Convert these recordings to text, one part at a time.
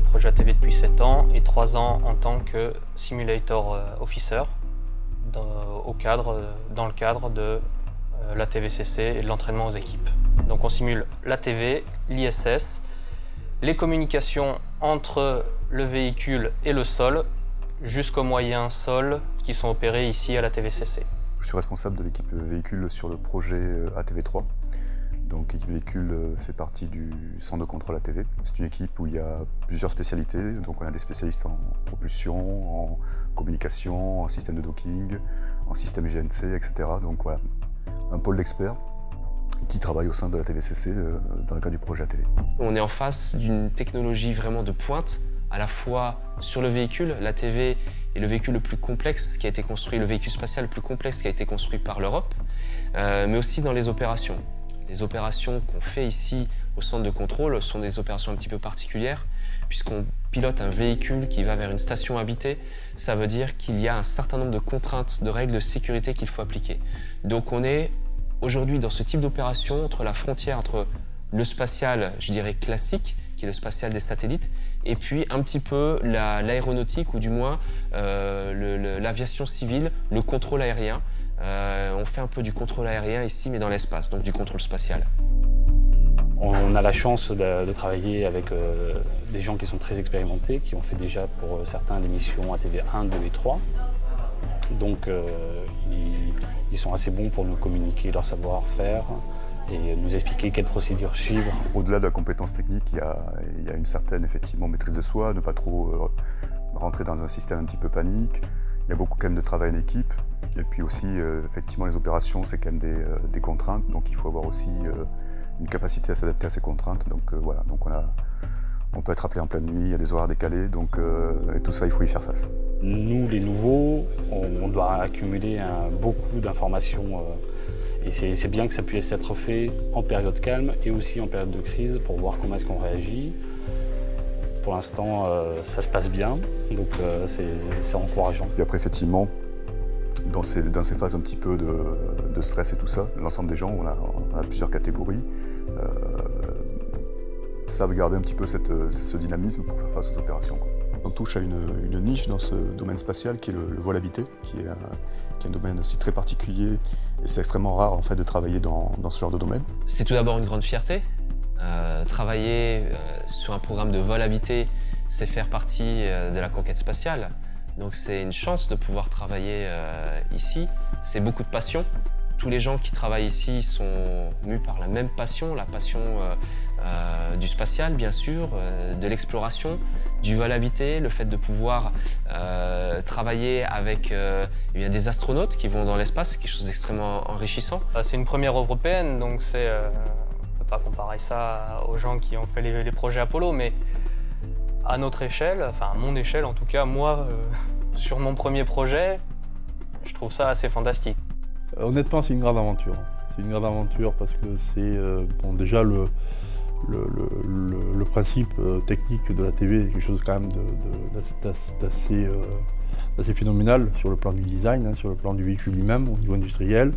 projet ATV depuis 7 ans et 3 ans en tant que simulator officer dans le cadre de l'ATVCC et de l'entraînement aux équipes. Donc on simule l'ATV, l'ISS, les communications entre le véhicule et le sol jusqu'aux moyens sol qui sont opérés ici à l'ATVCC. Je suis responsable de l'équipe véhicule sur le projet ATV3. Donc l'équipe véhicule fait partie du centre de contrôle ATV. C'est une équipe où il y a plusieurs spécialités. Donc on a des spécialistes en propulsion, en communication, en système de docking, en système GNC, etc. Donc voilà, un pôle d'experts qui travaille au sein de la TVCC dans le cadre du projet ATV. On est en face d'une technologie vraiment de pointe, à la fois sur le véhicule. L'ATV est le véhicule le plus complexe qui a été construit, le véhicule spatial le plus complexe qui a été construit par l'Europe, mais aussi dans les opérations. Les opérations qu'on fait ici au centre de contrôle sont des opérations un petit peu particulières puisqu'on pilote un véhicule qui va vers une station habitée. Ça veut dire qu'il y a un certain nombre de contraintes, de règles de sécurité qu'il faut appliquer. Donc on est aujourd'hui dans ce type d'opération entre la frontière entre le spatial, je dirais classique, qui est le spatial des satellites, et puis un petit peu l'aéronautique ou du moins l'aviation civile, le contrôle aérien. On fait un peu du contrôle aérien ici, mais dans l'espace, donc du contrôle spatial. On a la chance de travailler avec des gens qui sont très expérimentés, qui ont fait déjà pour certains les missions ATV 1, 2 et 3. Donc ils sont assez bons pour nous communiquer leur savoir-faire et nous expliquer quelles procédures suivre. Au-delà de la compétence technique, il y a une certaine effectivement maîtrise de soi, ne pas trop rentrer dans un système un petit peu panique. Il y a beaucoup quand même de travail en équipe. Et puis aussi, effectivement, les opérations, c'est quand même des contraintes. Donc il faut avoir aussi une capacité à s'adapter à ces contraintes. Donc voilà, donc on peut être appelé en pleine nuit, il y a des horaires décalés. Donc et tout ça, il faut y faire face. Nous, les nouveaux, on doit accumuler beaucoup d'informations. Et c'est bien que ça puisse être fait en période calme et aussi en période de crise pour voir comment est-ce qu'on réagit. Pour l'instant, ça se passe bien, donc c'est encourageant. Et après, effectivement, dans ces phases un petit peu de stress et tout ça, l'ensemble des gens, on a plusieurs catégories, savent garder un petit peu ce dynamisme pour faire face aux opérations, quoi. On touche à une niche dans ce domaine spatial qui est le vol habité, qui est un domaine aussi très particulier et c'est extrêmement rare en fait de travailler dans ce genre de domaine. C'est tout d'abord une grande fierté. Travailler sur un programme de vol habité, c'est faire partie de la conquête spatiale. Donc c'est une chance de pouvoir travailler ici. C'est beaucoup de passion. Tous les gens qui travaillent ici sont mus par la même passion, la passion du spatial bien sûr, de l'exploration, du vol habité, le fait de pouvoir travailler avec des astronautes qui vont dans l'espace, c'est quelque chose d'extrêmement enrichissant. C'est une première européenne, donc on ne peut pas comparer ça aux gens qui ont fait les projets Apollo, mais à notre échelle, enfin à mon échelle en tout cas, moi, sur mon premier projet, je trouve ça assez fantastique. Honnêtement, c'est une grande aventure. C'est une grande aventure parce que c'est déjà le principe technique de la TV, c'est quelque chose quand même d'assez phénoménal sur le plan du design, hein, sur le plan du véhicule lui-même, au niveau industriel.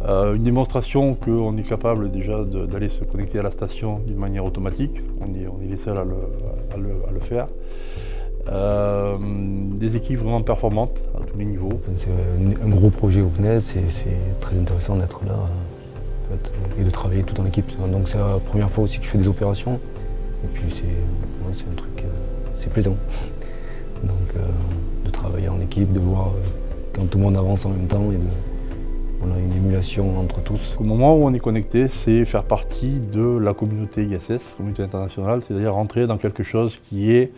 Une démonstration qu'on est capable déjà d'aller se connecter à la station d'une manière automatique. On est les seuls à le faire. Des équipes vraiment performantes à tous les niveaux. Enfin, c'est un gros projet au CNES, c'est très intéressant d'être là en fait, et de travailler tout en équipe. Donc c'est la première fois aussi que je fais des opérations et puis c'est un truc, c'est plaisant. Donc de travailler en équipe, de voir quand tout le monde avance en même temps et on a une émulation entre tous. Au moment où on est connecté, c'est faire partie de la communauté ISS, communauté internationale, c'est-à-dire rentrer dans quelque chose qui est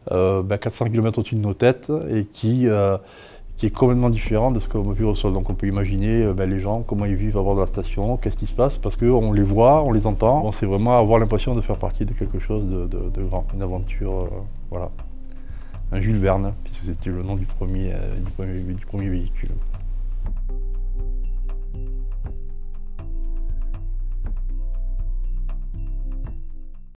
400 km au-dessus de nos têtes et qui est complètement différent de ce qu'on vit au sol. Donc on peut imaginer les gens, comment ils vivent à bord de la station, qu'est-ce qui se passe, parce qu'on les voit, on les entend. Bon, c'est vraiment avoir l'impression de faire partie de quelque chose de grand, une aventure, voilà. Un Jules Verne, puisque c'était le nom du premier véhicule.